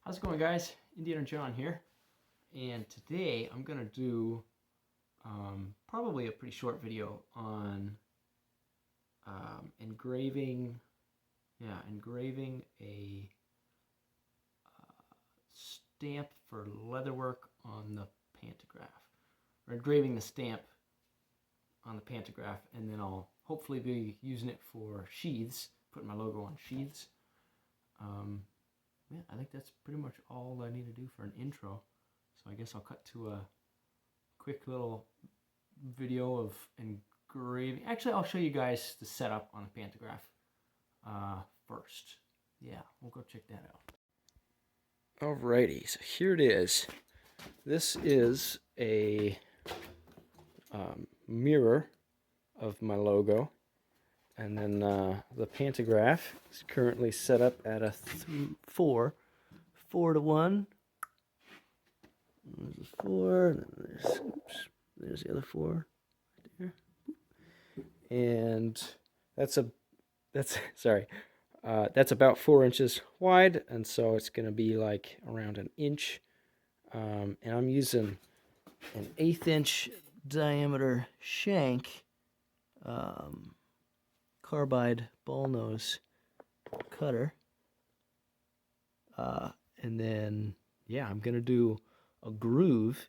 How's it going, guys? Indiana John here, and today I'm gonna do probably a pretty short video on engraving a stamp for leatherwork on the pantograph, or engraving the stamp on the pantograph, and then I'll hopefully be using it for sheaths, putting my logo on sheaths. Yeah, I think that's pretty much all I need to do for an intro. So I guess I'll cut to a quick little video of engraving. Actually, I'll show you guys the setup on the pantograph first. Yeah, we'll go check that out. Alrighty, so here it is. This is a mirror of my logo. And then the pantograph is currently set up at a 4 to 1. There's a 4, and then there's the other 4 right there. And that's about 4 inches wide, and so it's going to be like around an inch. And I'm using an 1/8 inch diameter shank. Carbide ball nose cutter, and then yeah, I'm gonna do a groove,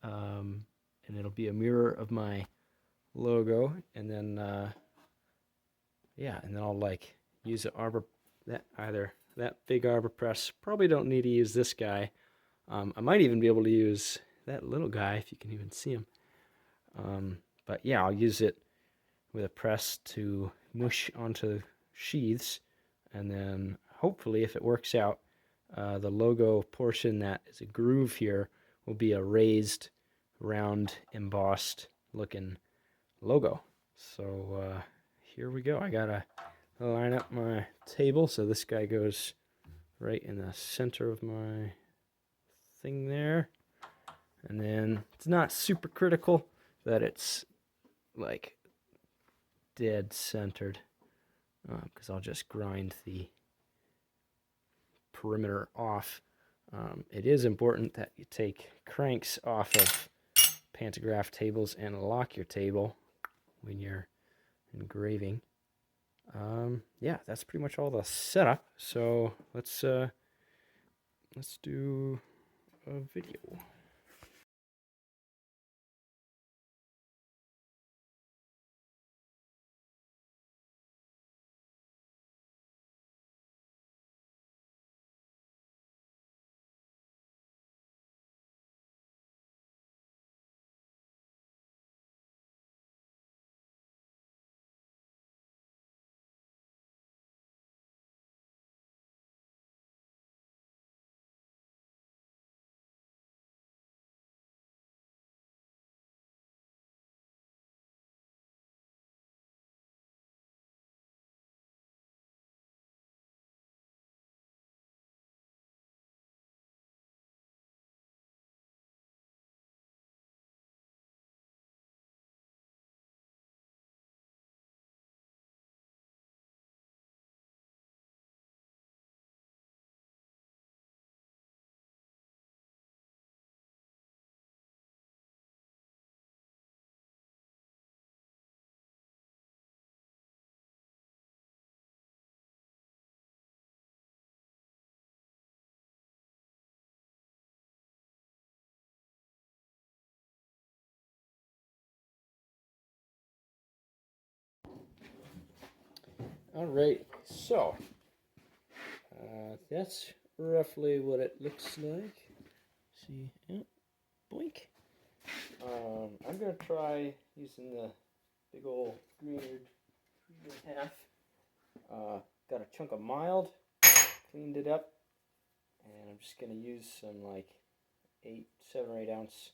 and it'll be a mirror of my logo, and then yeah, and then I'll like use that big arbor press. Probably don't need to use this guy. I might even be able to use that little guy if you can even see him. But yeah, I'll use it with a press to mush onto sheaths, and then hopefully, if it works out, the logo portion that is a groove here will be a raised, round, embossed looking logo. So here we go. I gotta line up my table so this guy goes right in the center of my thing there, and then it's not super critical that it's like dead centered, because I'll just grind the perimeter off. It is important that you take cranks off of pantograph tables and lock your table when you're engraving. Yeah, that's pretty much all the setup. So let's do a video. Alright, so that's roughly what it looks like. See, yeah, boink. I'm gonna try using the big old 3.5. Got a chunk of mild, cleaned it up, and I'm just gonna use some like 7 or 8 ounce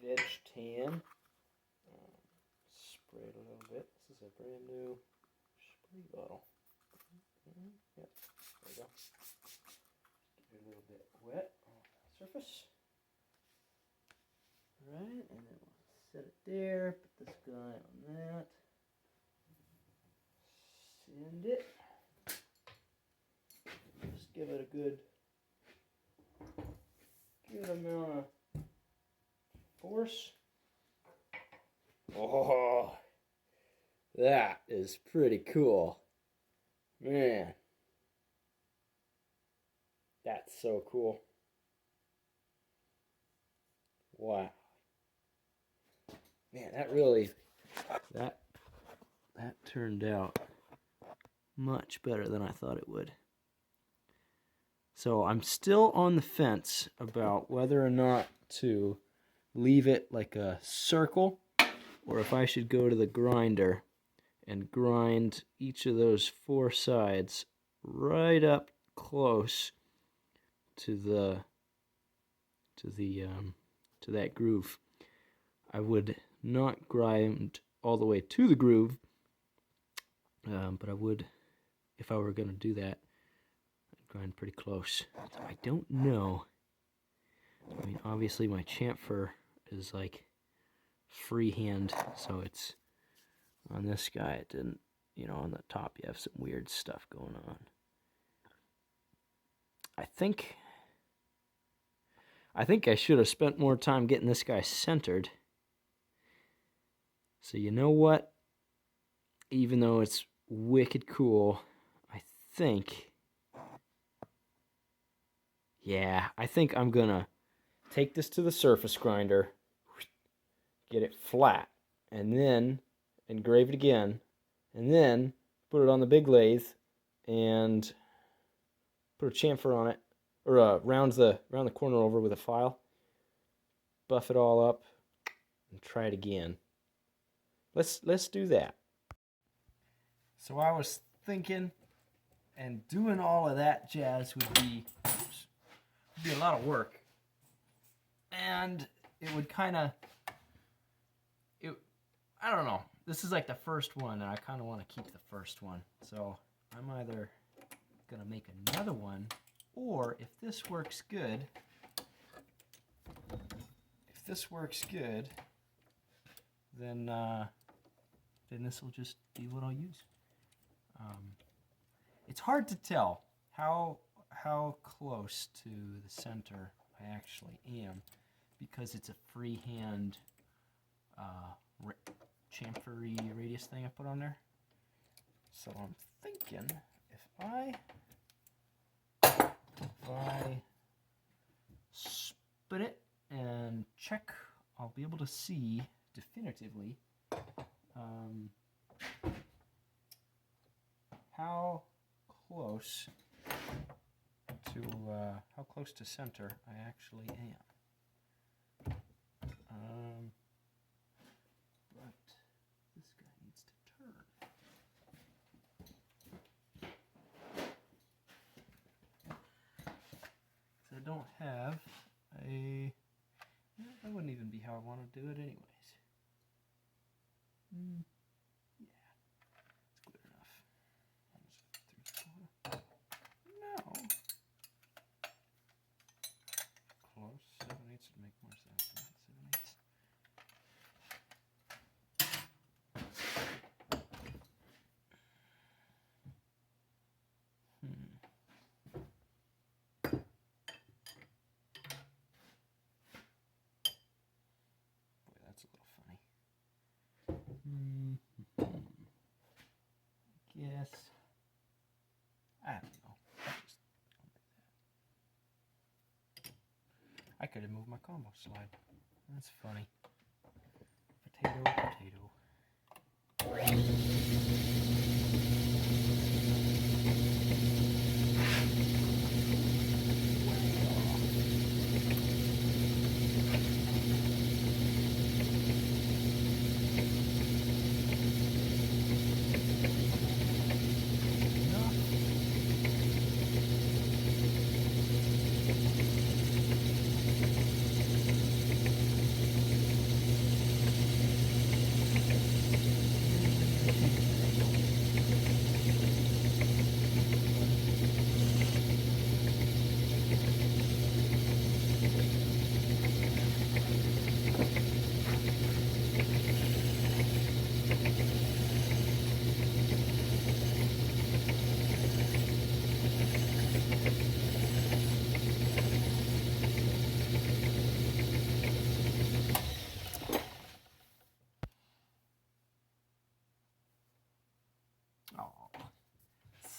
veg tan. Spray it a little bit. This is a brand new spray bottle. Yep, there we go. Get it a little bit wet on the surface. Right, and then we'll set it there. Put this guy on that. Send it. Just give it a good good amount of force. Oh, that is pretty cool. Man, that's so cool. Wow. Man, that turned out much better than I thought it would. So I'm still on the fence about whether or not to leave it like a circle or if I should go to the grinder and grind each of those 4 sides right up close to that groove. I would not grind all the way to the groove, but I would, if I were going to do that, I'd grind pretty close. So I don't know. I mean, obviously my chamfer is like freehand, so it's on this guy. It didn't, you know, on the top you have some weird stuff going on. I think I should have spent more time getting this guy centered. So you know what? Even though it's wicked cool, I think I'm gonna take this to the surface grinder, get it flat, and then engrave it again, and then put it on the big lathe and put a chamfer on it, or round the corner over with a file, buff it all up, and try it again. Let's do that. So I was thinking, and doing all of that jazz would be a lot of work, and it would kind of, I don't know. This is like the first one, and I kind of want to keep the first one. So I'm either gonna make another one, or if this works good, then this will just be what I'll use. It's hard to tell how close to the center I actually am, because it's a freehand chamfery radius thing I put on there. So I'm thinking if I split it and check, I'll be able to see definitively how close to center I actually am. But this guy needs to turn. So I don't have a... That wouldn't even be how I want to do it anyways. Yeah, it's good enough. No. Close. 7/8 would make more sense than that. 7/8. Boy, that's a little funny. Yes. I don't know. I could have moved my combo slide. That's funny. Potato, potato.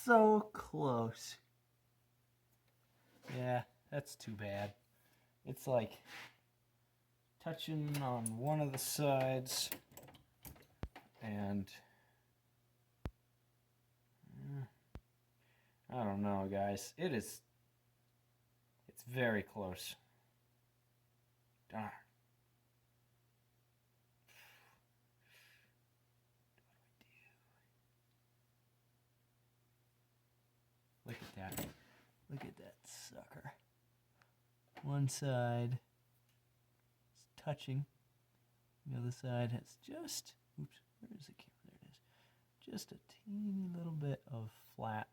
so close. Yeah, that's too bad. It's like touching on one of the sides, and I don't know, guys. It's very close. Darn. Look at that. Look at that sucker. One side is touching. The other side has just, oops, where is the camera? There it is. Just a teeny little bit of flat.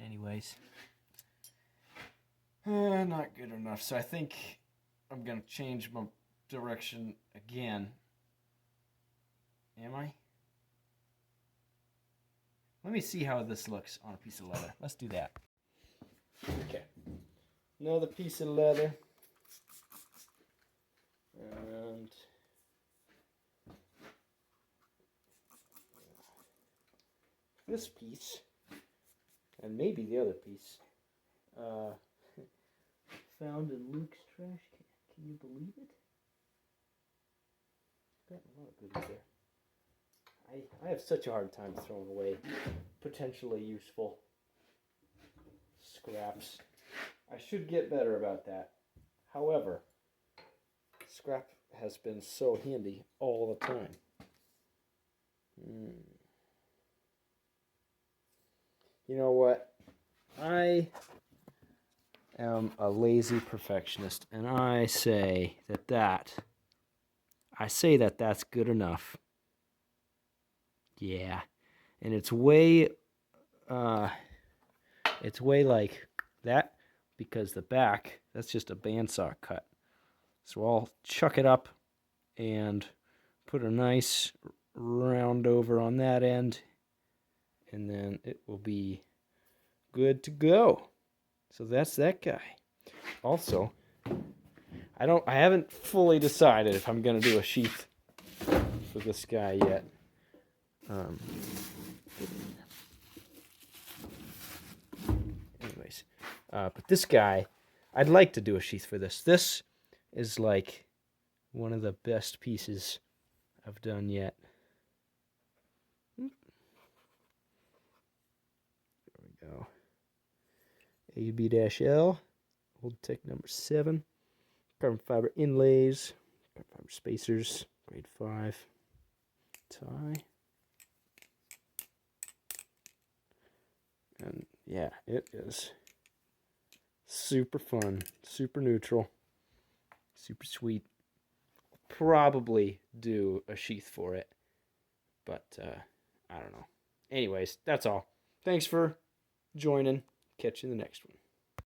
Anyways, not good enough. So I think I'm going to change my direction again. Am I? Let me see how this looks on a piece of leather. Let's do that. Okay. Another piece of leather. And this piece, and maybe the other piece, found in Luke's trash can. Can you believe it? Got a lot of goodies there. I have such a hard time throwing away potentially useful scraps. I should get better about that. However, scrap has been so handy all the time. You know what? I am a lazy perfectionist, and I say that's good enough. Yeah, and it's way like that, because the back, that's just a bandsaw cut. So I'll chuck it up and put a nice round over on that end, and then it will be good to go. So that's that guy. Also, I haven't fully decided if I'm gonna do a sheath for this guy yet. Anyways, but this guy, I'd like to do a sheath for this. This is like one of the best pieces I've done yet. There we go. AB-L, Old Tech number 7. Carbon fiber inlays, carbon fiber spacers, grade 5. Tie. And yeah, it is super fun, super neutral, super sweet. Probably do a sheath for it, but I don't know. Anyways, that's all. Thanks for joining. Catch you in the next one.